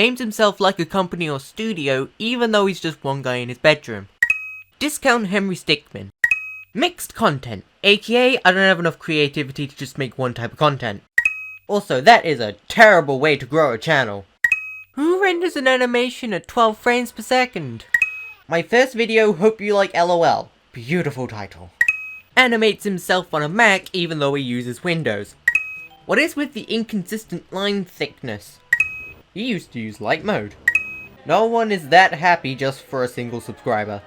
names himself like a company or studio even though he's just one guy in his bedroom. Discount Henry Stickmin. Mixed content, aka I don't have enough creativity to just make one type of content. Also, that is a terrible way to grow a channel. Who renders an animation at 12 frames per second? My first video, hope you like LOL. Beautiful title. Animates himself on a Mac even though he uses Windows. What is with the inconsistent line thickness? He used to use light mode. No one is that happy just for a single subscriber.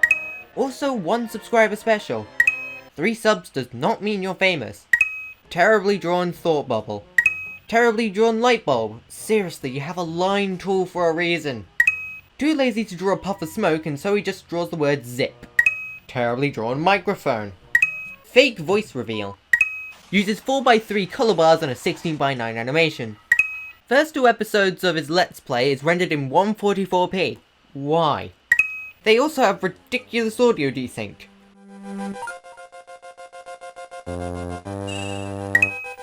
Also, 1 subscriber special. 3 subs does not mean you're famous. Terribly drawn thought bubble. Terribly drawn light bulb. Seriously, you have a line tool for a reason. Too lazy to draw a puff of smoke and so he just draws the word zip. Terribly drawn microphone. Fake voice reveal. Uses 4x3 color bars on a 16:9 animation. First 2 episodes of his Let's Play is rendered in 144p. Why? They also have ridiculous audio desync.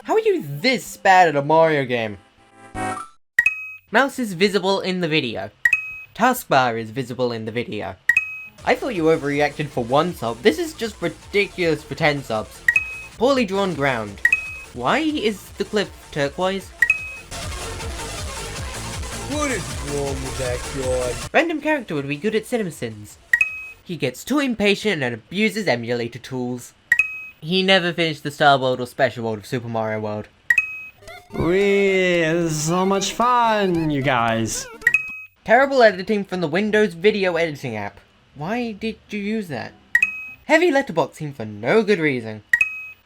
How are you this bad at a Mario game? Mouse is visible in the video. Taskbar is visible in the video. I thought you overreacted for 1 sub. This is just ridiculous for 10 subs. Poorly drawn ground. Why is the cliff turquoise? What is wrong with that guy? Random character would be good at CinemaSins. He gets too impatient and abuses emulator tools. He never finished the Star World or Special World of Super Mario World. This is so much fun, you guys. Terrible editing from the Windows video editing app. Why did you use that? Heavy letterboxing for no good reason.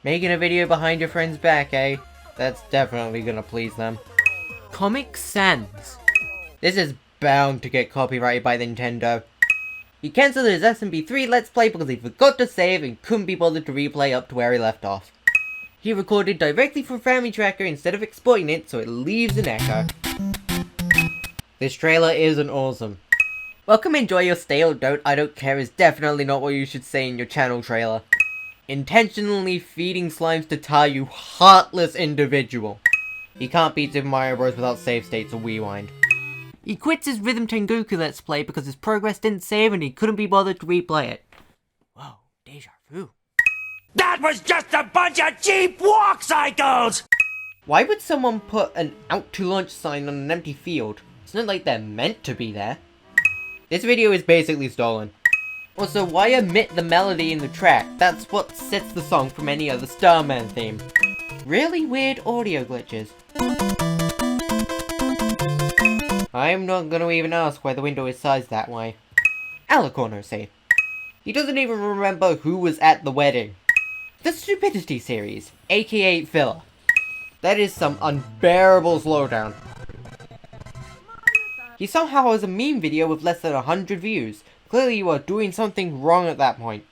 Making a video behind your friend's back, eh? That's definitely gonna please them. Comic Sans. This is bound to get copyrighted by Nintendo. He cancelled his SMP3 Let's Play because he forgot to save and couldn't be bothered to replay up to where he left off. He recorded directly from Family Tracker instead of exporting it so it leaves an echo. This trailer isn't awesome. Welcome, enjoy your stay or don't, I don't care is definitely not what you should say in your channel trailer. Intentionally feeding slimes to Tar, you heartless individual. He can't beat Super Mario Bros. Without save states or rewind. He quits his Rhythm Tengoku Let's Play because his progress didn't save and he couldn't be bothered to replay it. Whoa, deja vu. That was just a bunch of cheap walk cycles! Why would someone put an out to lunch sign on an empty field? It's not like they're meant to be there. This video is basically stolen. Also, why omit the melody in the track? That's what sets the song from any other Starman theme. Really weird audio glitches. I'm not gonna even ask why the window is sized that way. Alicorno say. He doesn't even remember who was at the wedding. The Stupidity series, aka filler. That is some unbearable slowdown. He somehow has a meme video with less than 100 views. Clearly you are doing something wrong at that point.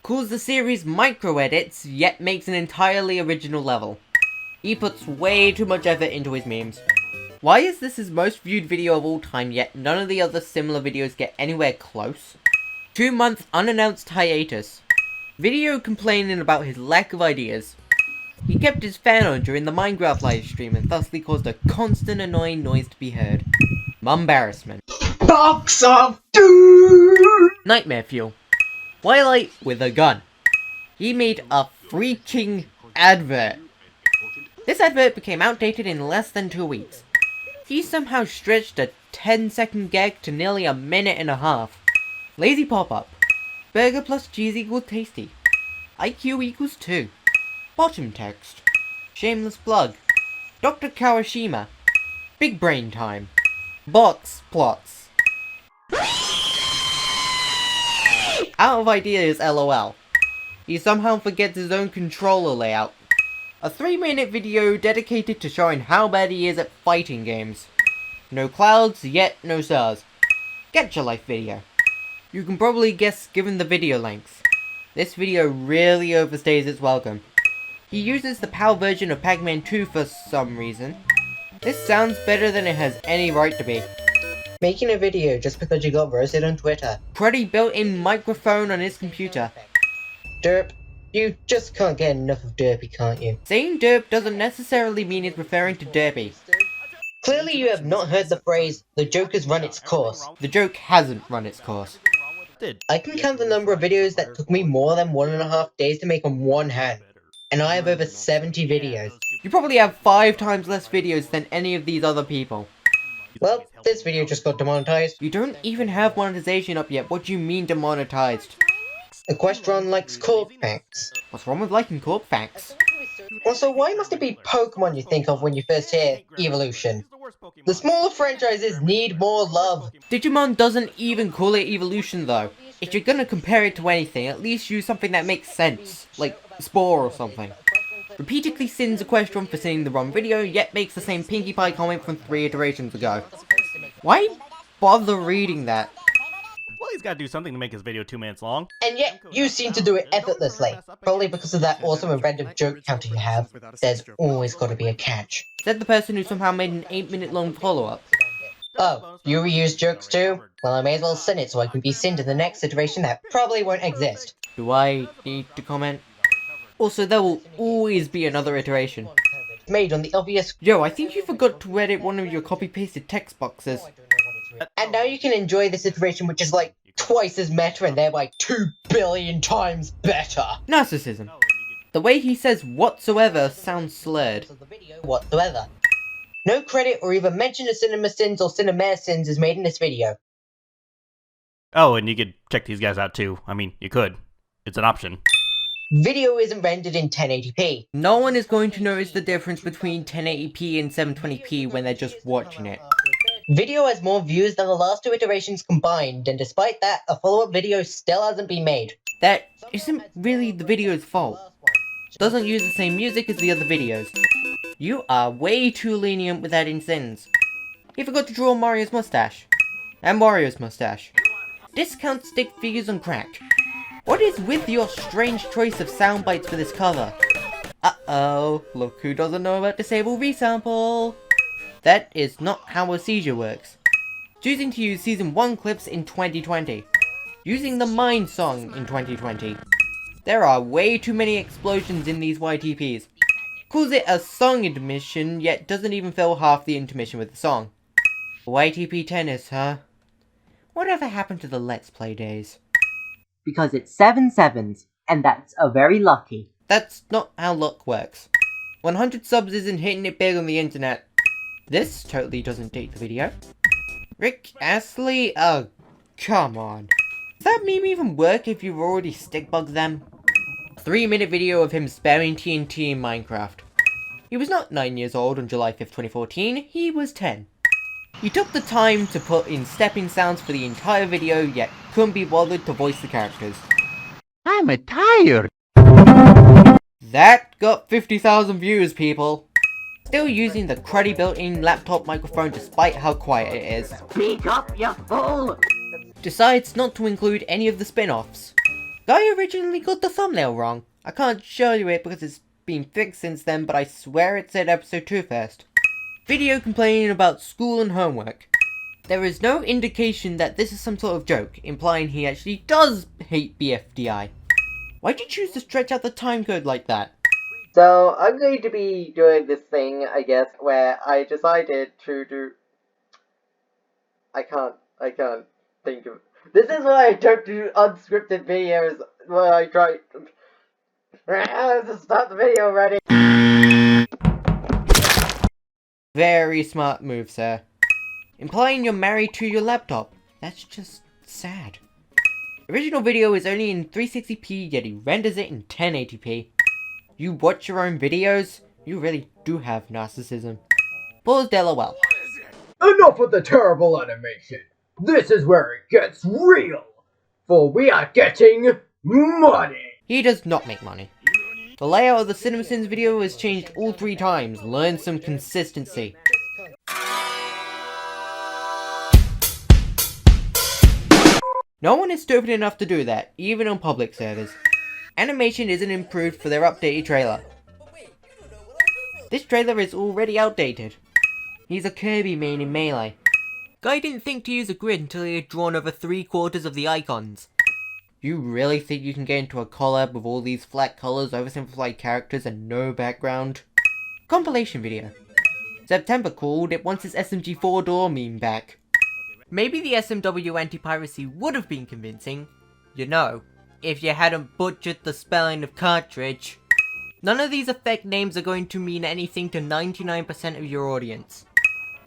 Calls the series micro edits, yet makes an entirely original level. He puts way too much effort into his memes. Why is this his most viewed video of all time, yet none of the other similar videos get anywhere close? 2-month unannounced hiatus. Video complaining about his lack of ideas. He kept his fan on during the Minecraft livestream and thusly caused a constant annoying noise to be heard. Mumbarrassment. Box of doom! Nightmare Fuel. Twilight with a gun. He made a freaking advert. This advert became outdated in less than 2 weeks. He somehow stretched a 10-second gag to nearly a minute and a half. Lazy pop-up. Burger plus cheese equals tasty. IQ equals 2. Bottom text. Shameless plug. Dr. Kawashima. Big brain time. Box plots. Out of ideas, LOL. He somehow forgets his own controller layout. A 3-minute video dedicated to showing how bad he is at fighting games. No clouds, yet no stars. Get your life video. You can probably guess given the video length. This video really overstays its welcome. He uses the PAL version of Pac-Man 2 for some reason. This sounds better than it has any right to be. Making a video just because you got roasted on Twitter. Cruddy built-in microphone on his computer. Derp. You just can't get enough of Derpy, can't you? Saying derp doesn't necessarily mean he's referring to Derpy. Clearly you have not heard the phrase, the joke has run its course. The joke hasn't run its course. I can count the number of videos that took me more than 1.5 days to make on one hand. And I have over 70 videos. You probably have 5 times less videos than any of these other people. Well, this video just got demonetized. You don't even have monetization up yet. What do you mean demonetized? Equestron likes cork facts. What's wrong with liking cork facts? Also, why must it be Pokemon you think of when you first hear Evolution? The smaller franchises need more love. Digimon doesn't even call it evolution though. If you're gonna compare it to anything, at least use something that makes sense, like Spore or something. Repeatedly sins Equestron for sending the wrong video, yet makes the same Pinkie Pie comment from 3 iterations ago. Why bother reading that? Well, he's got to do something to make his video 2 minutes long. And yet, you seem to do it effortlessly. Probably because of that awesome and random joke counter you have. There's always gotta be a catch. Said the person who somehow made an 8-minute long follow-up. Oh, you reuse jokes too? Well, I may as well send it so I can be sent in the next iteration that probably won't exist. Do I need to comment? Also, there will always be another iteration. Made on the obvious. Yo, I think you forgot to edit one of your copy-pasted text boxes. And now you can enjoy this iteration, which is like twice as meta and thereby 2 billion times better. Narcissism. The way he says whatsoever sounds slurred. Whatsoever. No credit or even mention of Cinema Sins or Cinema Sins is made in this video. Oh, and you could check these guys out too. I mean, you could. It's an option. Video isn't rendered in 1080p. No one is going to notice the difference between 1080p and 720p when they're just watching it. Video has more views than the last 2 iterations combined, and despite that, a follow-up video still hasn't been made. That isn't really the video's fault. Doesn't use the same music as the other videos. You are way too lenient with adding sins. He forgot to draw Mario's mustache. And Wario's mustache. Discount stick figures on crack. What is with your strange choice of sound bites for this cover? Uh-oh, look who doesn't know about disable resample. That is not how a seizure works. Choosing to use Season 1 clips in 2020. Using the Mine song in 2020. There are way too many explosions in these YTPs. Calls it a song intermission, yet doesn't even fill half the intermission with the song. YTP tennis, huh? Whatever happened to the Let's Play days? Because it's 7 sevens, and that's a very lucky. That's not how luck works. 100 subs isn't hitting it big on the internet. This totally doesn't date the video. Rick Astley? Oh, come on. Does that meme even work if you've already stickbugged them? 3-minute video of him spamming TNT in Minecraft. He was not 9 years old on July 5th, 2014, he was 10. He took the time to put in stepping sounds for the entire video, yet couldn't be bothered to voice the characters. I'm tired. That got 50,000 views, people. Still using the cruddy built-in laptop microphone despite how quiet it is. Speak up, you fool! Decides not to include any of the spin-offs. Guy originally got the thumbnail wrong. I can't show you it because it's been fixed since then, but I swear it said episode 2 first. Video complaining about school and homework. There is no indication that this is some sort of joke, implying he actually does hate BFDI. Why'd you choose to stretch out the timecode like that? So, I'm going to be doing this thing, I guess, where I decided to do... I can't think of... This is why I don't do unscripted videos, where I try... Let's start the video already! Very smart move, sir. Implying you're married to your laptop. That's just sad. Original video is only in 360p, yet he renders it in 1080p. You watch your own videos? You really do have narcissism. Pause LOL. Enough with the terrible animation. This is where it gets real. For we are getting money. He does not make money. The layout of the CinemaSins video has changed all 3 times. Learn some consistency. No one is stupid enough to do that, even on public servers. Animation isn't improved for their updated trailer. This trailer is already outdated. He's a Kirby main in Melee. Guy didn't think to use a grid until he had drawn over 3/4 of the icons. You really think you can get into a collab with all these flat colors, oversimplified characters, and no background? Compilation video. September called it wants its SMG 4-door meme back. Maybe the SMW anti-piracy would have been convincing, you know, if you hadn't butchered the spelling of cartridge. None of these effect names are going to mean anything to 99% of your audience.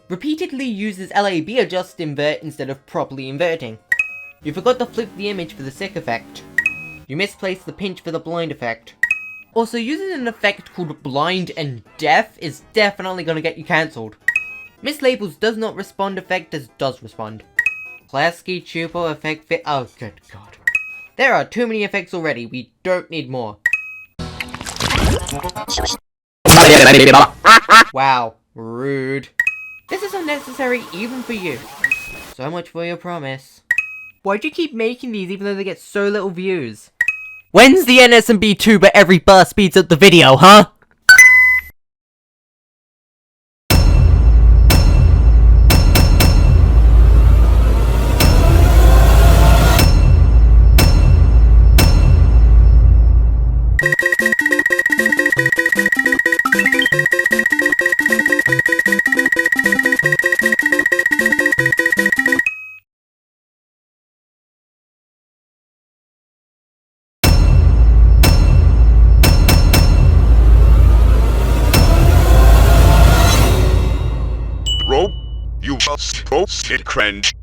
Repeatedly uses LAB adjust invert instead of properly inverting. You forgot to flip the image for the sick effect. You misplaced the pinch for the blind effect. Also, using an effect called blind and deaf is definitely gonna get you cancelled. Mislabels does not respond effect as does respond. Klasky Chupo effect fit. Oh, good god. There are too many effects already, we don't need more. Wow, rude. This is unnecessary even for you. So much for your promise. Why'd you keep making these even though they get so little views? When's the NSMB 2 but every burst speeds up the video, huh? Rope, you both it cringe.